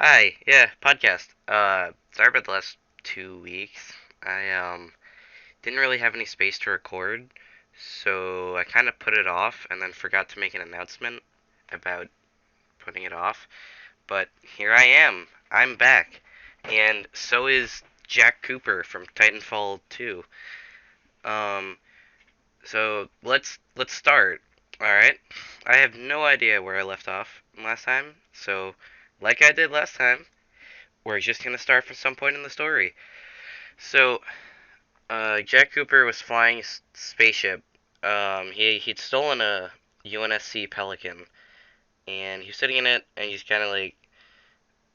Hi, yeah, podcast. Sorry about the last 2 weeks. I didn't really have any space to record, so I kind of put it off and then forgot to make an announcement about putting it off. But here I am. I'm back. And so is Jack Cooper from Titanfall 2. Um, so let's start. All right. I have no idea where I left off last time, so like I did last time, we're just gonna start from some point in the story. So, Jack Cooper was flying a spaceship. He'd stolen a UNSC Pelican, and he was sitting in it, and he's kind of like,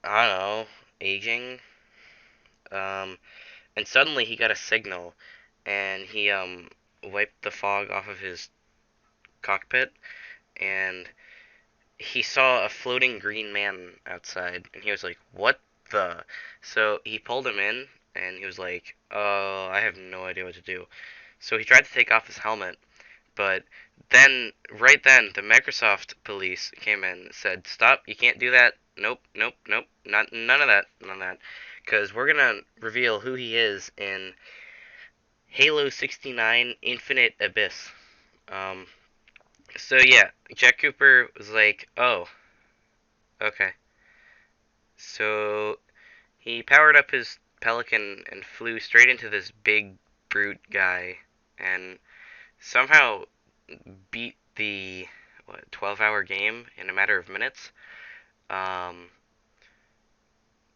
I don't know, aging. Um, and suddenly he got a signal, and he wiped the fog off of his cockpit, and he saw a floating green man outside, and he was like, "What the?" So he pulled him in, and he was like, "Oh, I have no idea what to do." So he tried to take off his helmet, but then, right then, the Microsoft police came in and said, "Stop! You can't do that. Nope, nope, nope. Not none of that, none of that, because we're gonna reveal who he is in Halo 69 Infinite Abyss." Um, so yeah, Jack Cooper was like, "Oh, okay." So he powered up his Pelican and flew straight into this big brute guy, and somehow beat the 12-hour game in a matter of minutes. Um,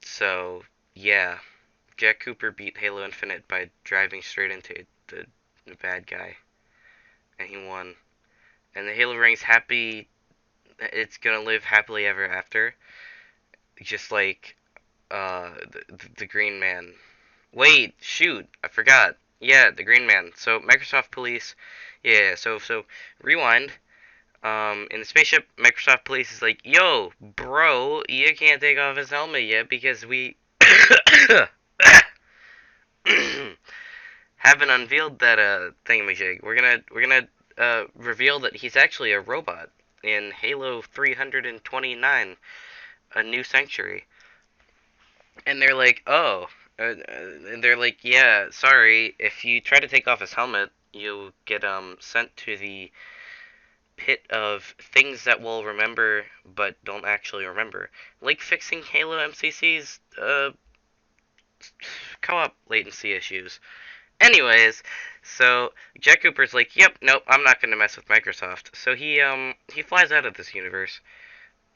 so yeah, Jack Cooper beat Halo Infinite by driving straight into the bad guy, and he won. And the Halo ring's happy. It's gonna live happily ever after, just like the Green Man. Wait, shoot, I forgot. Yeah, the Green Man. So Microsoft Police. Yeah, so rewind. In the spaceship, Microsoft Police is like, "Yo, bro, you can't take off his helmet yet because we haven't unveiled that thingamajig. We're gonna reveal that he's actually a robot in Halo 329, a new sanctuary." And they're like, "Oh," and they're like, "Yeah, sorry. If you try to take off his helmet, you'll get sent to the pit of things that we'll remember but don't actually remember, like fixing Halo MCC's co-op latency issues." Anyways, so Jack Cooper's like, "Yep, nope, I'm not gonna mess with Microsoft." So he flies out of this universe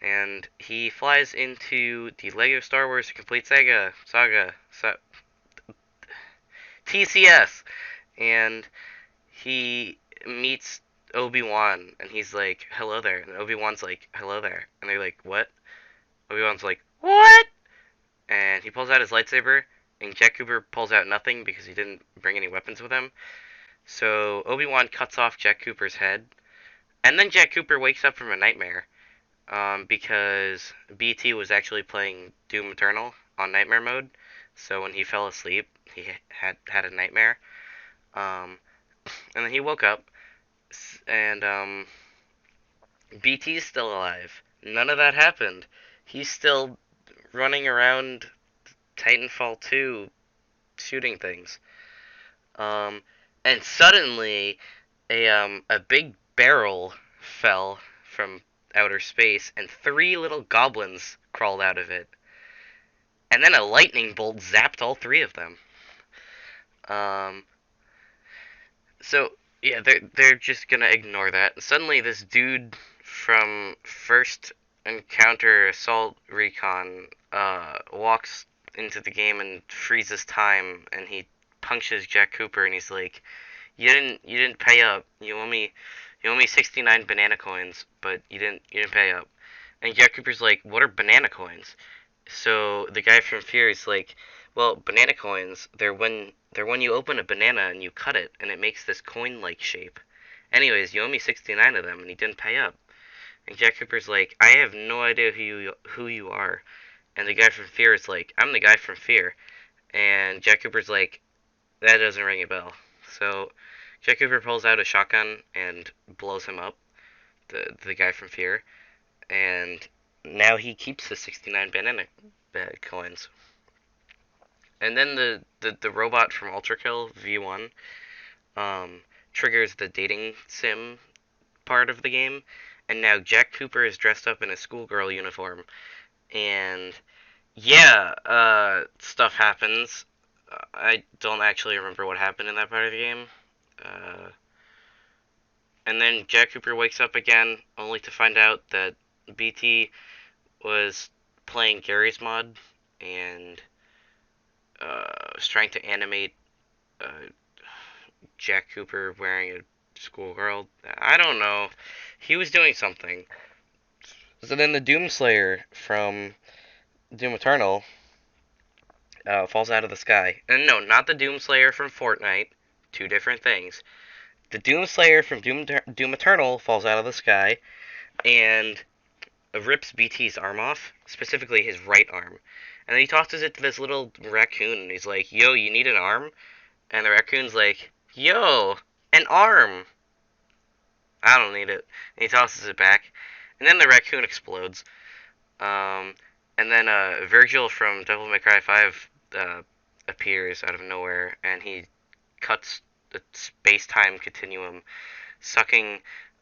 and he flies into the Lego Star Wars Complete Saga TCS, and he meets Obi-Wan, and he's like, "Hello there," and Obi-Wan's like, "Hello there," and they're like, "What?" Obi-Wan's like, "What?" And he pulls out his lightsaber, and Jack Cooper pulls out nothing because he didn't bring any weapons with him. So Obi-Wan cuts off Jack Cooper's head, and then Jack Cooper wakes up from a nightmare, because BT was actually playing Doom Eternal on nightmare mode. So when he fell asleep, he had a nightmare. Um, and then he woke up, and BT's still alive. None of that happened. He's still running around Titanfall 2 shooting things. Um, and suddenly a big barrel fell from outer space, and three little goblins crawled out of it. And then a lightning bolt zapped all three of them. Um, so yeah, they're just gonna ignore that. And suddenly, this dude from First Encounter Assault Recon walks into the game and freezes time, and he punctures Jack Cooper, and he's like, "You didn't pay up. You owe me 69 banana coins, but you didn't pay up." And Jack Cooper's like, "What are banana coins?" So the guy from Fear is like, "Well, banana coins, they're when you open a banana and you cut it and it makes this coin-like shape. Anyways, you owe me 69 of them and you didn't pay up." And Jack Cooper's like, "I have no idea who you are." And the guy from Fear is like, "I'm the guy from Fear." And Jack Cooper's like, "That doesn't ring a bell." So Jack Cooper pulls out a shotgun and blows him up, the guy from Fear, and now he keeps the 69 banana coins. And then the robot from Ultra Kill V1 um, triggers the dating sim part of the game, and now Jack Cooper is dressed up in a schoolgirl uniform, and yeah, stuff happens. I don't actually remember what happened in that part of the game. Uh, and then Jack Cooper wakes up again, only to find out that BT was playing Gary's mod and was trying to animate uh, Jack Cooper wearing a schoolgirl. I don't know. He was doing something. So then the Doomslayer from Doom Eternal falls out of the sky. And no, not the Doomslayer from Fortnite. Two different things. The Doomslayer from Doom Eternal falls out of the sky and rips BT's arm off, specifically his right arm. And then he tosses it to this little raccoon, and he's like, "Yo, you need an arm?" And the raccoon's like, "Yo, an arm." I don't need it. And he tosses it back, and then the raccoon explodes. Um, and then Virgil from Devil May Cry 5 appears out of nowhere, and he cuts the space-time continuum, sucking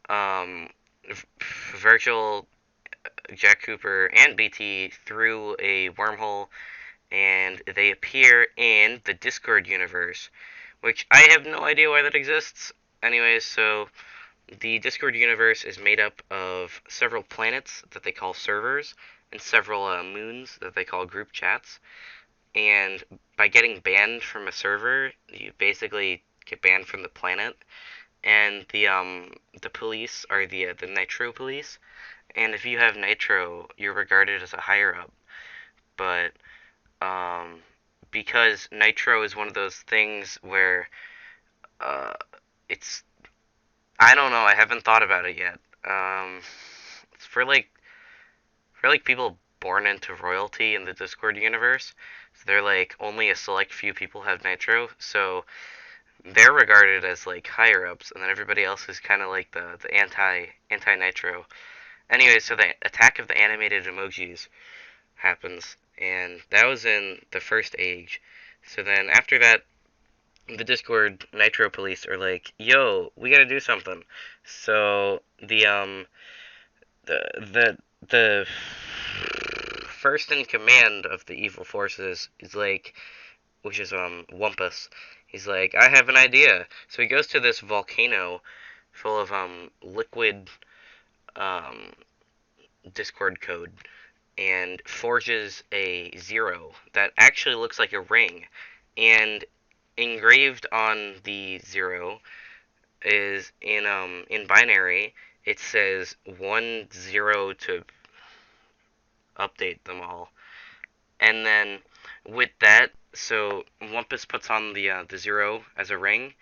um, Virgil, Jack Cooper, and BT through a wormhole, and they appear in the Discord universe, which I have no idea why that exists. Anyways, so the Discord universe is made up of several planets that they call servers, and several moons that they call group chats. And by getting banned from a server, you basically get banned from the planet. And the police are the Nitro police. And if you have Nitro, you're regarded as a higher up. But um, because Nitro is one of those things where uh, it's I don't know. I haven't thought about it yet. It's for like people born into royalty in the Discord universe. So they're like only a select few people have Nitro, so they're regarded as like higher ups, and then everybody else is kind of like the anti Nitro. Anyway, so the attack of the animated emojis happens, and that was in the first age. So then after that, the Discord Nitro police are like, "Yo, we gotta do something." So the first in command of the evil forces is like, which is Wumpus. He's like, "I have an idea." So he goes to this volcano full of liquid um Discord code and forges a zero that actually looks like a ring, and engraved on the zero is in binary. It says 1 0 to update them all, and then with that, so Wumpus puts on the zero as a ring,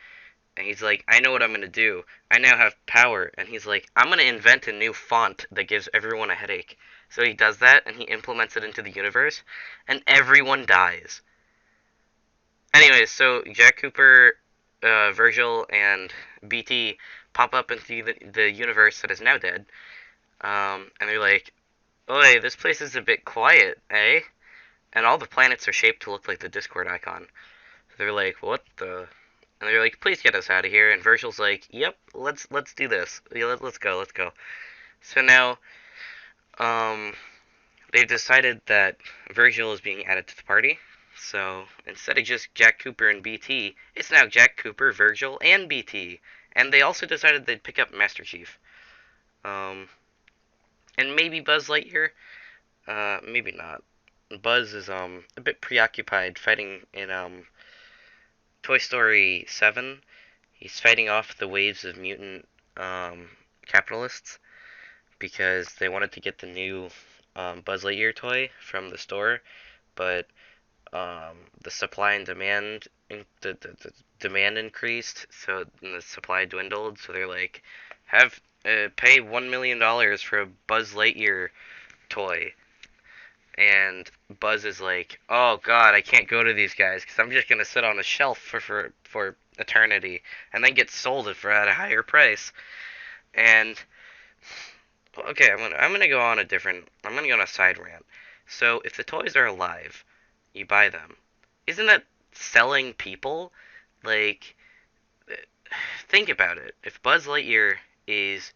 and he's like, "I know what I'm gonna do. I now have power." And he's like, "I'm gonna invent a new font that gives everyone a headache." So he does that, and he implements it into the universe, and everyone dies. Anyways, so Jack Cooper, Virgil, and BT pop up into the universe that is now dead, and they're like, "Oi, this place is a bit quiet, eh?" And all the planets are shaped to look like the Discord icon. So they're like, "What the?" And they're like, "Please get us out of here." And Virgil's like, "Yep, let's do this. Yeah, let's go, let's go." So now, um, they've decided that Virgil is being added to the party. So instead of just Jack Cooper and BT, it's now Jack Cooper, Virgil, and BT. And they also decided they'd pick up Master Chief. Um, and maybe Buzz Lightyear. Maybe not. Buzz is a bit preoccupied fighting in Toy Story 7. He's fighting off the waves of mutant capitalists because they wanted to get the new Buzz Lightyear toy from the store, but the supply and demand the demand increased, so the supply dwindled. So they're like, have pay $1 million for a Buzz Lightyear toy. And Buzz is like, "Oh God, I can't go to these guys because I'm just gonna sit on a shelf for eternity, and then get sold it for at a higher price." And Okay, I'm gonna go on a different. I'm gonna go on a side rant. So if the toys are alive, you buy them. Isn't that selling people? Like, think about it. If Buzz Lightyear is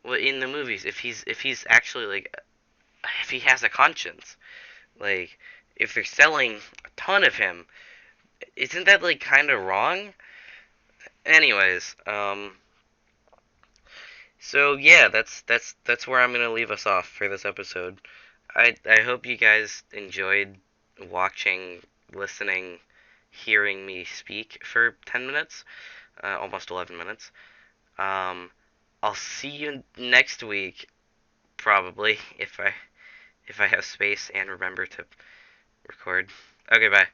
well, in the movies, if he's actually like if he has a conscience, like if they're selling a ton of him, isn't that like kind of wrong? Anyways, so yeah, that's where I'm gonna leave us off for this episode. I hope you guys enjoyed watching, listening, hearing me speak for 10 minutes, almost 11 minutes. Um, I'll see you next week, probably, if I have space and remember to record. Okay, bye.